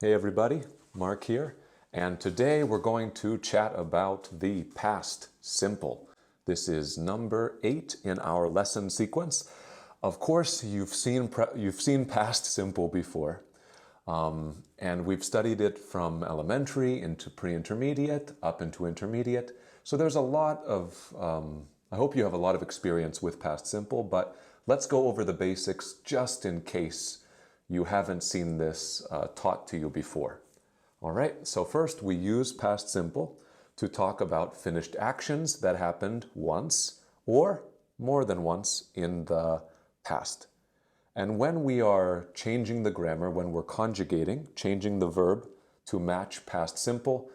Hey everybody, Mark here, and today we're going to chat about the past simple. This is number 8 in our lesson sequence. Of course, you've seen past simple before, and we've studied it from elementary into pre-intermediate, up into intermediate. So there's a lot of, I hope you have a lot of experience with past simple, but let's go over the basics just in case you haven't seen this taught to you before. All right, so first we use past simple to talk about finished actions that happened once or more than once in the past. And when we are changing the grammar, when we're conjugating, changing the verb to match past simple,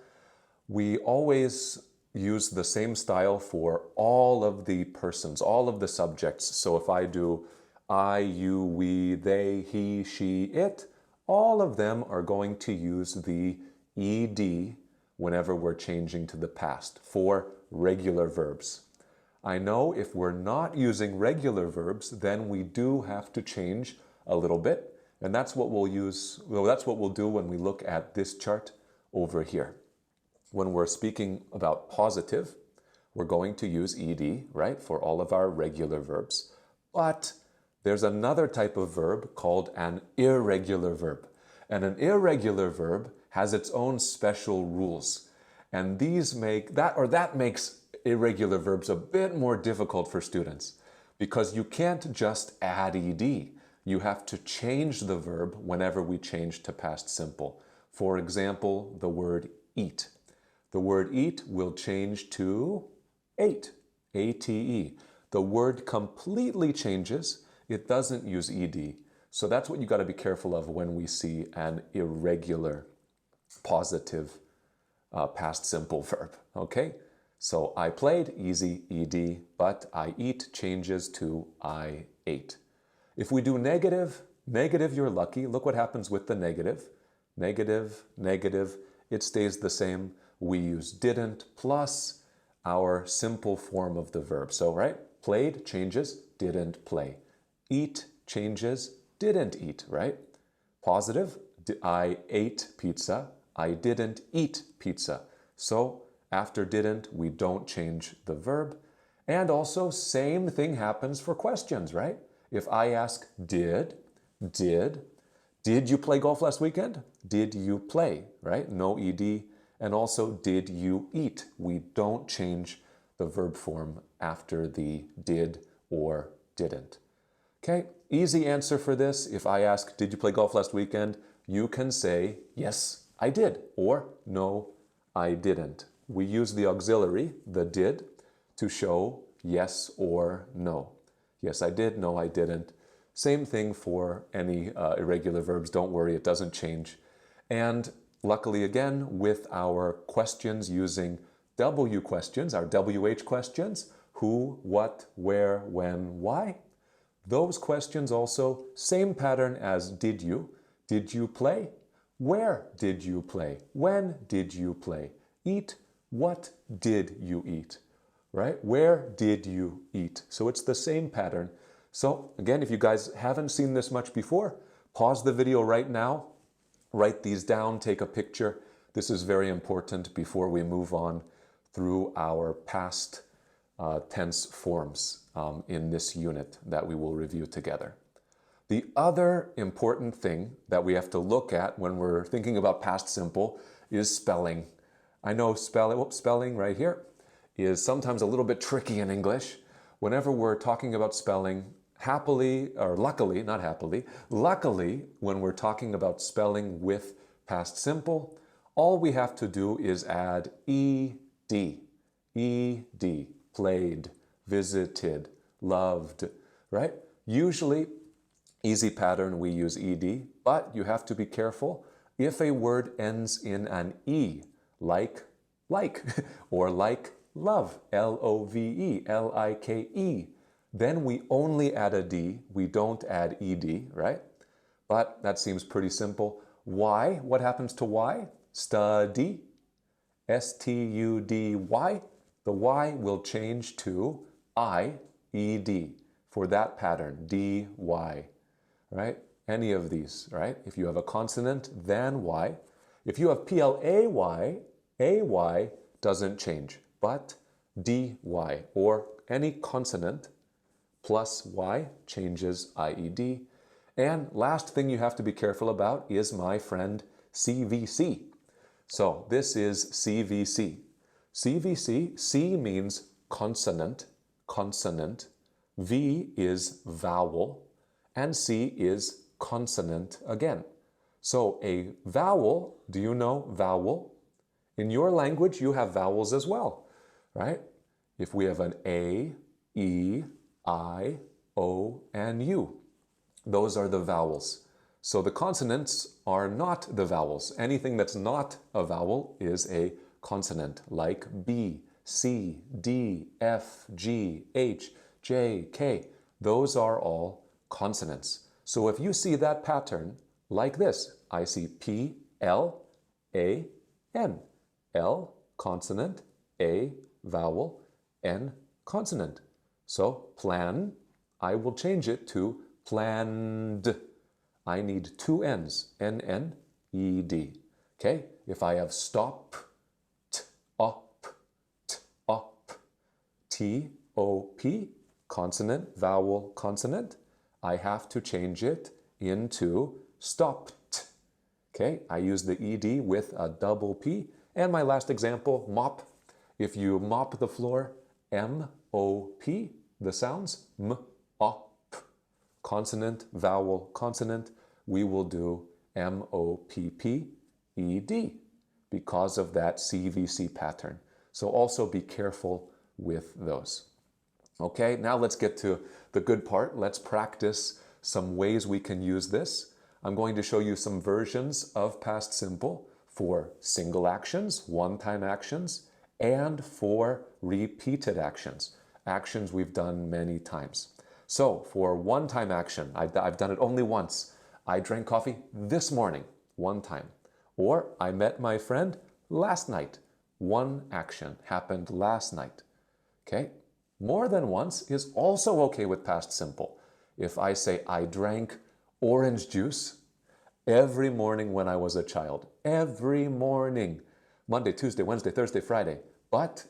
we always use the same style for all of the persons, all of the subjects. So if I do I, you, we, they, he, she, it, all of them are going to use the ed whenever we're changing to the past for regular verbs. I know if we're not using regular verbs, then we do have to change a little bit, and that's what we'll use, well, that's what we'll do when we look at this chart over here. When we're speaking about positive, we're going to use ed, right, for all of our regular verbs. But there's another type of verb called an irregular verb. And an irregular verb has its own special rules. And these make that makes irregular verbs a bit more difficult for students because you can't just add ed. You have to change the verb whenever we change to past simple. For example, the word eat. The word eat will change to ate, A-T-E. The word completely changes. It doesn't use ed. So that's what you got to be careful of when we see an irregular positive past simple verb, okay? So I played, easy, ed, but I eat changes to I ate. If we do negative, you're lucky. Look what happens with the negative. Negative, negative, it stays the same. We use didn't plus our simple form of the verb. So, right, played changes, didn't play. Eat changes, didn't eat, right? Positive, I ate pizza, I didn't eat pizza. So after didn't, we don't change the verb. And also, same thing happens for questions, right? If I ask did you play golf last weekend? Did you play, right? No ed. And also, did you eat? We don't change the verb form after the did or didn't. Okay, easy answer for this. If I ask, did you play golf last weekend? You can say, yes, I did, or no, I didn't. We use the auxiliary, the did, to show yes or no. Yes, I did, no, I didn't. Same thing for any irregular verbs. Don't worry, it doesn't change. And luckily, again, with our questions using W questions, our WH questions, who, what, where, when, why, those questions also, same pattern as did you. Did you play? Where did you play? When did you play? Eat? What did you eat? Right? Where did you eat? So it's the same pattern. So again, if you guys haven't seen this much before, pause the video right now, write these down, take a picture. This is very important before we move on through our past tense forms in this unit that we will review together. The other important thing that we have to look at when we're thinking about past simple is spelling. I know spelling right here is sometimes a little bit tricky in English. Whenever we're talking about spelling, happily, or luckily, not happily, luckily, when we're talking about spelling with past simple, all we have to do is add ed, ed, played, visited, loved, right? Usually, easy pattern, we use ed, but you have to be careful if a word ends in an e, like, or like love, L-O-V-E, L-I-K-E, then we only add a d, we don't add ed, right? But that seems pretty simple. Y, what happens to y? Study, S-T-U-D-Y. The y will change to I, E-D, for that pattern, D-Y, right? any of these, right? If you have a consonant, then Y. If you have PLAY, AY doesn't change, but DY or any consonant plus Y changes IED. And last thing you have to be careful about is my friend CVC. So this is CVC. CVC, C means consonant, consonant. V is vowel, and C is consonant again. So a vowel, do you know vowel? In your language, you have vowels as well, right? If we have an A, E, I, O, and U, those are the vowels. So the consonants are not the vowels. Anything that's not a vowel is a consonant, like B, C, D, F, G, H, J, K. Those are all consonants. So if you see that pattern like this, I see P, L, A, N. L, consonant, A, vowel, N, consonant. So plan, I will change it to planned. I need two N's, N, E, D. Okay, if I have stop, up, T, O, P, consonant, vowel, consonant, I have to change it into stopped. Okay, I use the ED with a double P. And my last example, mop. If you mop the floor, M-O-P, the sounds, M-O-P. Consonant, vowel, consonant, we will do M-O-P-P-E-D because of that CVC pattern. So also be careful with those. Okay, now let's get to the good part. Let's practice some ways we can use this. I'm going to show you some versions of past simple for single actions, one-time actions, and for repeated actions, actions we've done many times. So for one-time action, I've done it only once. I drank coffee this morning, one time. Or I met my friend last night. One action happened last night. Okay? More than once is also okay with past simple. If I say I drank orange juice every morning when I was a child, every morning, Monday, Tuesday, Wednesday, Thursday, Friday. But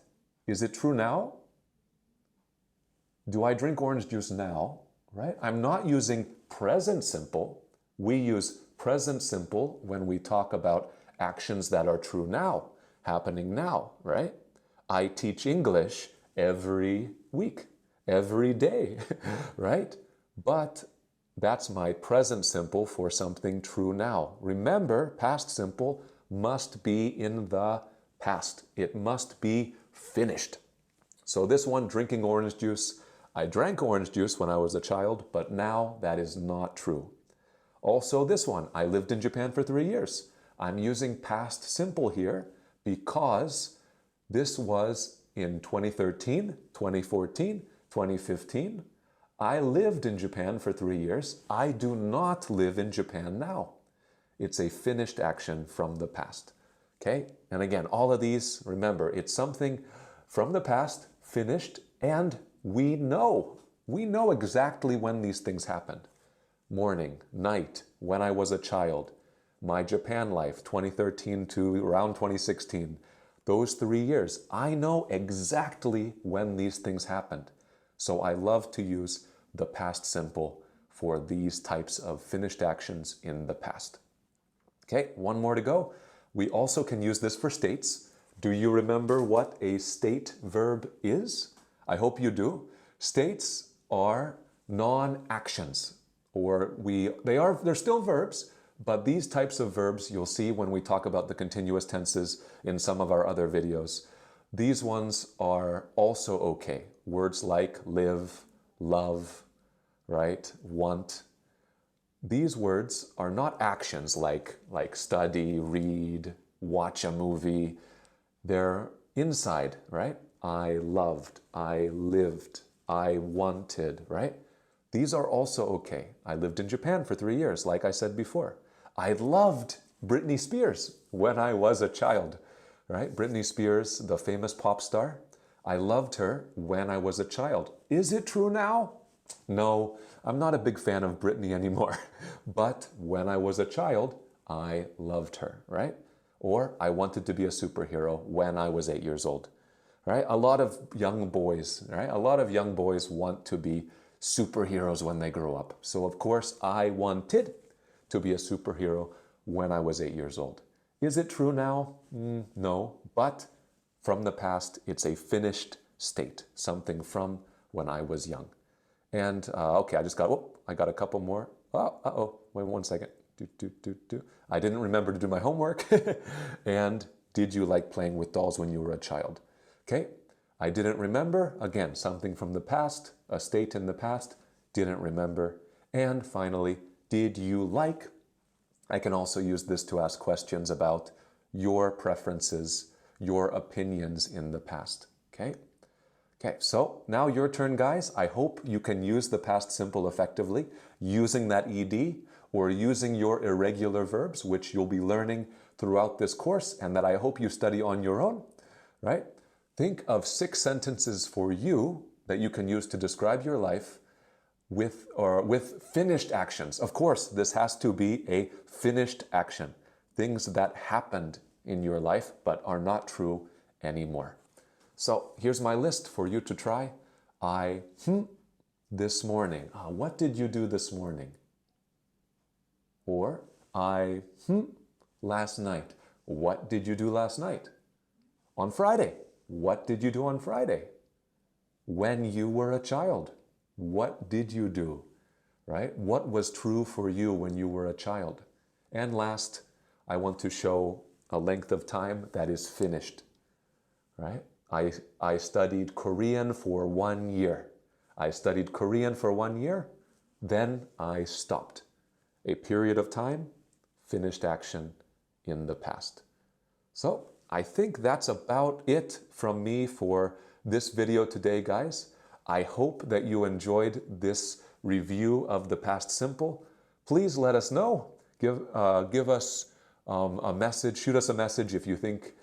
is it true now? Do I drink orange juice now? Right? I'm not using present simple. We use present simple when we talk about actions that are true now, happening now, right? I teach English every week, every day, right? But that's my present simple for something true now. Remember, past simple must be in the past. It must be finished. So this one, drinking orange juice, I drank orange juice when I was a child, but now that is not true. Also this one, I lived in Japan for 3 years. I'm using past simple here because this was in 2013, 2014, 2015. I lived in Japan for 3 years. I do not live in Japan now. It's a finished action from the past. Okay? And again, all of these, remember, it's something from the past, finished, and we know exactly when these things happened. Morning, night, when I was a child, my Japan life, 2013 to around 2016. Those 3 years, I know exactly when these things happened. So I love to use the past simple for these types of finished actions in the past. Okay, one more to go. We also can use this for states. Do you remember what a state verb is? I hope you do. States are non-actions, or they're still verbs, but these types of verbs you'll see when we talk about the continuous tenses in some of our other videos. These ones are also okay. Words like live, love, right, want. These words are not actions like study, read, watch a movie. They're inside, right? I loved, I lived, I wanted, right? These are also okay. I lived in Japan for 3 years, like I said before. I loved Britney Spears when I was a child, right? Britney Spears, the famous pop star. I loved her when I was a child. Is it true now? No, I'm not a big fan of Britney anymore. But when I was a child, I loved her, right? Or I wanted to be a superhero when I was 8 years old, right? A lot of young boys, right? A lot of young boys want to be superheroes when they grow up. So of course I wanted to be a superhero when I was 8 years old. Is it true now? No, but from the past, it's a finished state, something from when I was young. And okay, I got a couple more. Oh, wait 1 second. I didn't remember to do my homework. And did you like playing with dolls when you were a child? Okay, I didn't remember. Again, something from the past, a state in the past, didn't remember. And finally, did you like? I can also use this to ask questions about your preferences, your opinions in the past. Okay? Okay, so now your turn, guys. I hope you can use the past simple effectively using that ed or using your irregular verbs, which you'll be learning throughout this course and that I hope you study on your own, right? Think of 6 sentences for you that you can use to describe your life with finished actions. Of course, this has to be a finished action. Things that happened in your life but are not true anymore. So here's my list for you to try. This morning. What did you do this morning? Or last night. What did you do last night? On Friday. What did you do on Friday? When you were a child. What did you do? Right? What was true for you when you were a child? And last, I want to show a length of time that is finished. Right? I studied Korean for 1 year. I studied Korean for 1 year, then I stopped. A period of time, finished action in the past. So I think that's about it from me for this video today, guys. I hope that you enjoyed this review of the past simple. Please let us know. Give us a message, shoot us a message if you think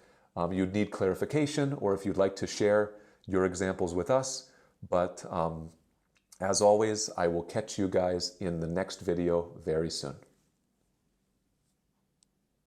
you need clarification or if you'd like to share your examples with us. But as always, I will catch you guys in the next video very soon.